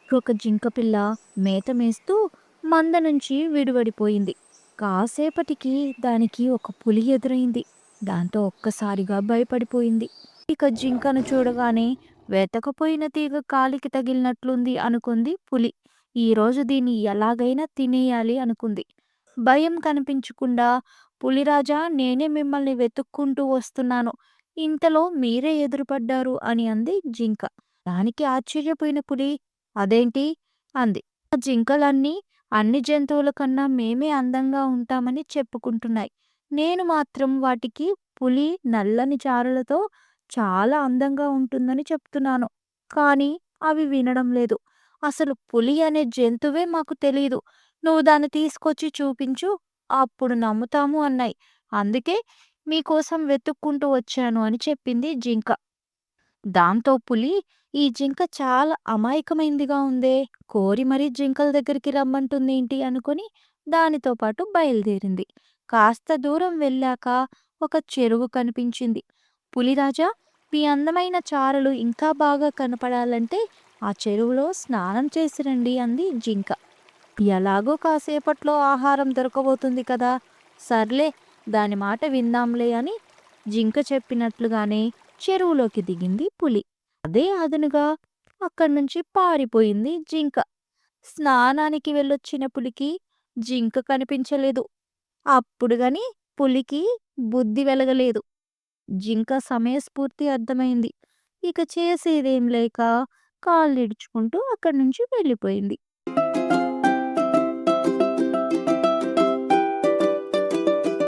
ఒక జింకపిల్ల మేత మేస్తూ మంద నుంచి విడివడిపోయింది. కాసేపటికి దానికి ఒక పులి ఎదురైంది. దాంతో ఒక్కసారిగా భయపడిపోయింది. ఇక జింకను చూడగానే వెతకపోయిన తీగ కాలికి తగిలినట్లుంది అనుకుంది పులి. ఈరోజు దీన్ని ఎలాగైనా తినేయాలి అనుకుంది. భయం కనిపించకుండా, పులిరాజా నేనే మిమ్మల్ని వెతుక్కుంటూ వస్తున్నాను. ఇంతలో మీరే ఎదురుపడ్డారు అని అంది జింక. దానికి ఆశ్చర్యపోయిన పులి అదేంటి అంది. ఆ జింకలన్నీ అన్ని జంతువుల కన్నా మేమే అందంగా ఉంటామని చెప్పుకుంటున్నాయి. నేను మాత్రం వాటికి పులి నల్లని చారలతో చాలా అందంగా ఉంటుందని చెప్తున్నాను. కానీ అవి వినడం లేదు. అసలు పులి అనే జంతువే మాకు తెలీదు. నువ్వు దాన్ని తీసుకొచ్చి చూపించు. అప్పుడు నమ్ముతాము అన్నాయి. అందుకే మీకోసం వెతుక్కుంటూ వచ్చాను అని చెప్పింది జింక. దాంతో పులి ఈ జింక చాలా అమాయకమైందిగా ఉందే. కోరి మరీ జింకల దగ్గరికి రమ్మంటుందేంటి అనుకుని దానితో పాటు బయలుదేరింది. కాస్త దూరం వెళ్ళాక ఒక చెరువు కనిపించింది. పులిరాజా, మీ అందమైన చారలు ఇంకా బాగా కనపడాలంటే ఆ చెరువులో స్నానం చేసి రండి అంది జింక. ఎలాగో కాసేపట్లో ఆహారం దొరకబోతుంది కదా! సర్లే దాని మాట విందాంలే అని జింక చెప్పినట్లుగానే చెరువులోకి దిగింది పులి. అదే అదనుగా అక్కడ్నుంచి పారిపోయింది జింక. స్నానానికి వెళ్ళొచ్చిన పులికి జింక కనిపించలేదు. అప్పుడు గాని పులికి బుద్ధి వెలగలేదు. జింక సమయస్ఫూర్తి అర్థమైంది. ఇక చేసేదేం లేక కాళ్ళిడుచుకుంటూ అక్కడి నుంచి వెళ్ళిపోయింది.